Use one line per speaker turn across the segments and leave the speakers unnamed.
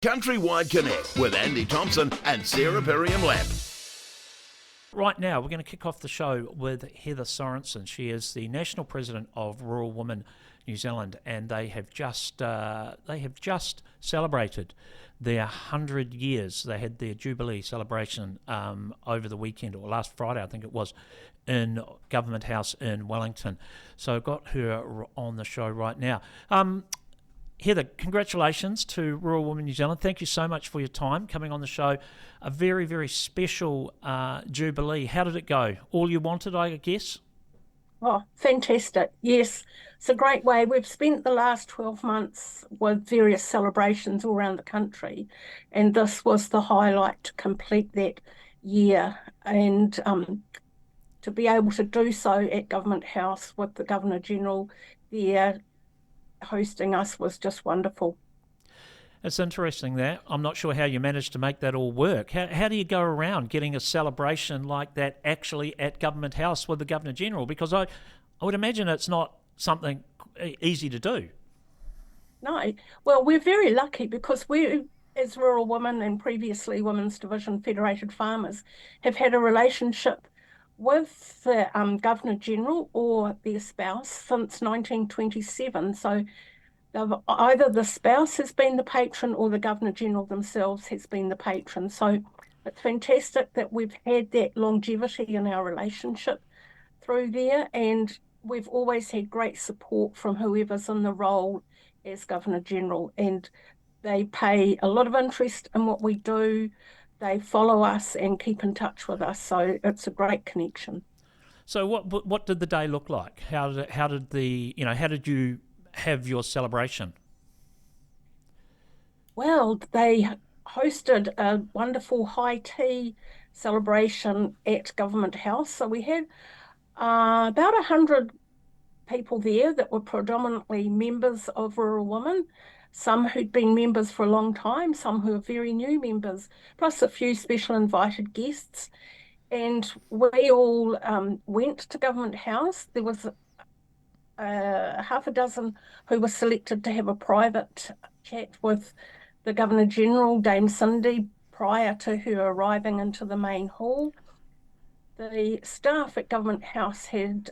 Countrywide Connect with Andy Thompson and Sarah Perriam-Lamp.
Right now, we're going to kick off the show with Heather Sorensen. She is the National President of Rural Women New Zealand, and they have just celebrated their 100 years. They had their Jubilee celebration over the weekend, or last Friday, I think it was, in Government House in Wellington. So I've got her on the show right now. Heather, congratulations to Rural Women New Zealand. Thank you so much for your time coming on the show. A very, very special Jubilee. How did it go? All you wanted, I guess?
Oh, fantastic. Yes, it's a great way. We've spent the last 12 months with various celebrations all around the country, and this was the highlight to complete that year. And to be able to do so at Government House with the Governor-General there hosting us was just wonderful.
It's interesting that. I'm not sure how you managed to make that all work. How do you go around getting a celebration like that actually at Government House with the Governor-General? Because I would imagine it's not something easy to do.
No, well, we're very lucky because we, as Rural Women and previously Women's Division Federated Farmers, have had a relationship with the Governor-General or their spouse since 1927. So either the spouse has been the patron or the Governor-General themselves has been the patron. So it's fantastic that we've had that longevity in our relationship through there, and we've always had great support from whoever's in the role as Governor-General, and they pay a lot of interest in what we do. They follow us and keep in touch with us, so it's a great connection.
So what did the day look like? How did you have your celebration?
Well, they hosted a wonderful high tea celebration at Government House. So we had about 100 people there that were predominantly members of Rural Women, some who'd been members for a long time, some who are very new members, plus a few special invited guests. And we all went to Government House. There was half a dozen who were selected to have a private chat with the Governor-General, Dame Cindy, prior to her arriving into the main hall. The staff at Government House had,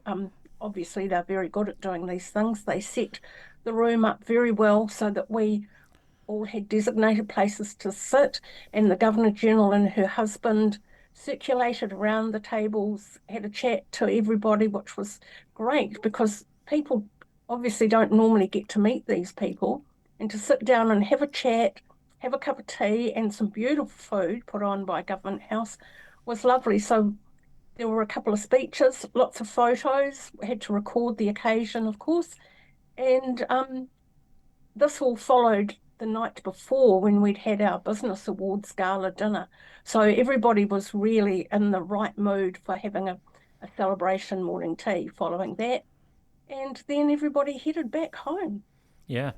obviously they're very good at doing these things, they set the room up very well so that we all had designated places to sit, and the Governor-General and her husband circulated around the tables, had a chat to everybody, which was great because people obviously don't normally get to meet these people, and to sit down and have a chat, have a cup of tea and some beautiful food put on by Government House was lovely. So there were a couple of speeches, lots of photos. We had to record the occasion, of course, and this all followed the night before when we'd had our Business Awards Gala dinner. So everybody was really in the right mood for having a celebration morning tea following that. And then everybody headed back home.
Yeah.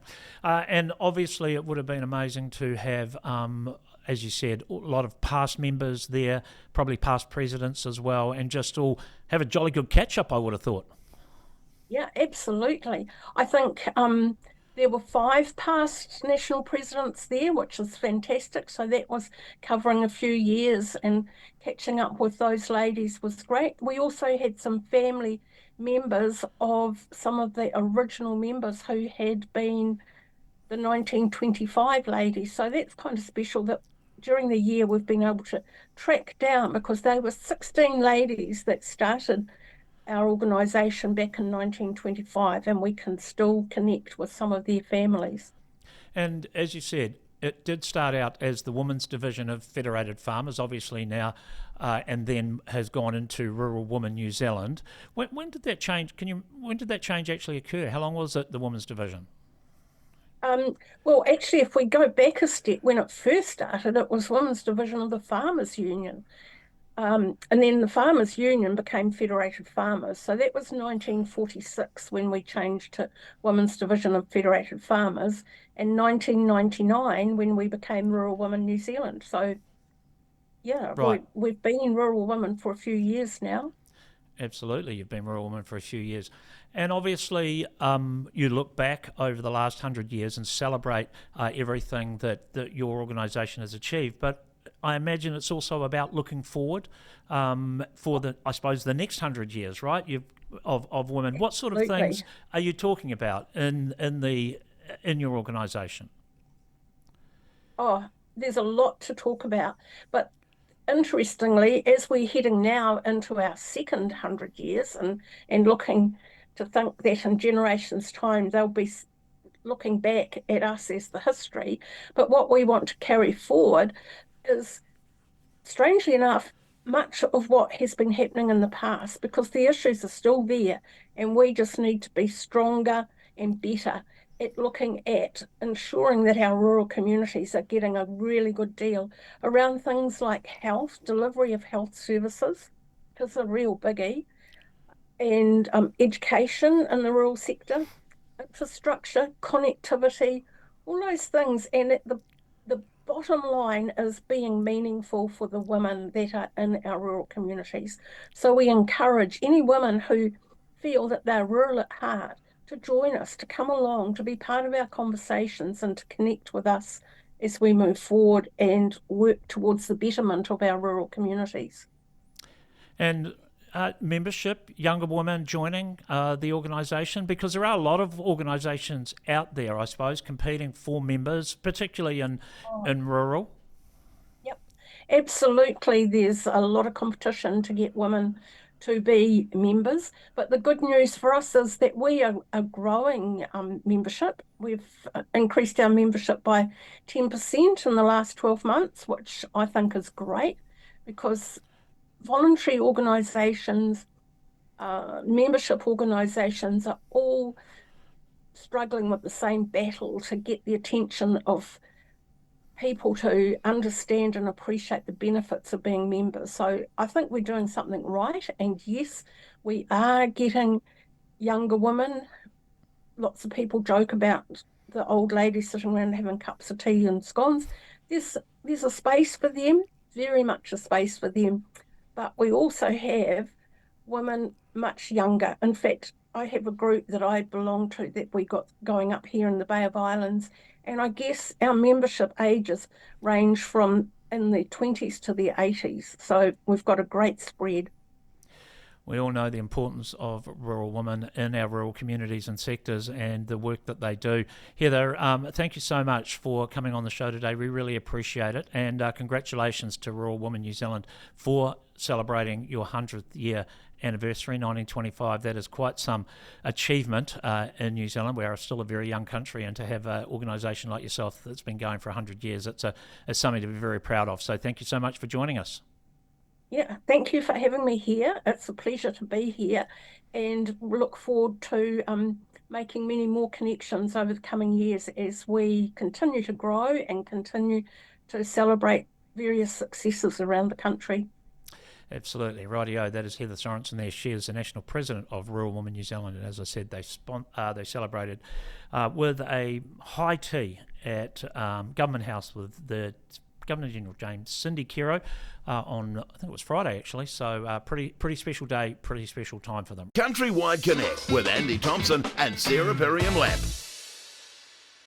And obviously it would have been amazing to have, as you said, a lot of past members there, probably past presidents as well, and just all have a jolly good catch-up, I would have thought.
Yeah, absolutely. I think there were 5 past national presidents there, which is fantastic. So that was covering a few years, and catching up with those ladies was great. We also had some family members of some of the original members who had been the 1925 ladies. So that's kind of special that during the year we've been able to track down, because they were 16 ladies that started our organisation back in 1925, and we can still connect with some of their families.
And as you said, it did start out as the Women's Division of Federated Farmers, obviously now, and then has gone into Rural Women New Zealand. When did that change? When did that change actually occur? How long was it the Women's Division?
Well, actually, if we go back a step, when it first started, it was Women's Division of the Farmers Union. And then the Farmers Union became Federated Farmers. So that was 1946 when we changed to Women's Division of Federated Farmers, and 1999 when we became Rural Women New Zealand. So, yeah,
Right.
we've been Rural Women for a few years now.
Absolutely, you've been Rural Woman for a few years. And obviously, you look back over the last 100 years and celebrate everything that your organisation has achieved. But I imagine it's also about looking forward for I suppose, the next 100 years, right? Of women. What sort of things are you talking about in your organisation?
Oh, there's a lot to talk about. But interestingly, as we're heading now into our second 100 years and looking to think that in generations' time, they'll be looking back at us as the history. But what we want to carry forward is, strangely enough, much of what has been happening in the past, because the issues are still there, and we just need to be stronger and better at looking at ensuring that our rural communities are getting a really good deal around things like health, delivery of health services, because a real biggie, and education in the rural sector, infrastructure, connectivity, all those things. And the bottom line is being meaningful for the women that are in our rural communities. So we encourage any women who feel that they're rural at heart to join us, to come along, to be part of our conversations and to connect with us as we move forward and work towards the betterment of our rural communities.
And membership, younger women joining the organisation, because there are a lot of organisations out there, I suppose, competing for members, particularly in rural.
Yep, absolutely. There's a lot of competition to get women to be members, but the good news for us is that we are growing membership. We've increased our membership by 10% in the last 12 months, which I think is great, because voluntary organisations, membership organisations are all struggling with the same battle to get the attention of people to understand and appreciate the benefits of being members. So I think we're doing something right. And yes, we are getting younger women. Lots of people joke about the old ladies sitting around having cups of tea and scones. There's a space for them, very much a space for them. But we also have women much younger. In fact, I have a group that I belong to that we got going up here in the Bay of Islands, and I guess our membership ages range from in the 20s to the 80s. So we've got a great spread.
We all know the importance of rural women in our rural communities and sectors and the work that they do. Heather, thank you so much for coming on the show today. We really appreciate it. And congratulations to Rural Women New Zealand for celebrating your 100th year anniversary, 1925. That is quite some achievement in New Zealand. We are still a very young country, and to have an organisation like yourself that's been going for 100 years, it's something to be very proud of. So thank you so much for joining us.
Yeah, thank you for having me here. It's a pleasure to be here, and look forward to making many more connections over the coming years as we continue to grow and continue to celebrate various successes around the country.
Absolutely, rightio. That is Heather Sorensen there. She is the National President of Rural Women New Zealand, and as I said, they celebrated with a high tea at Government House with the Governor-General James Cindy Kero on, I think it was Friday actually, so pretty special day, pretty special time for them.
Countrywide Connect with Andy Thompson and Sarah Perriam-Lapp.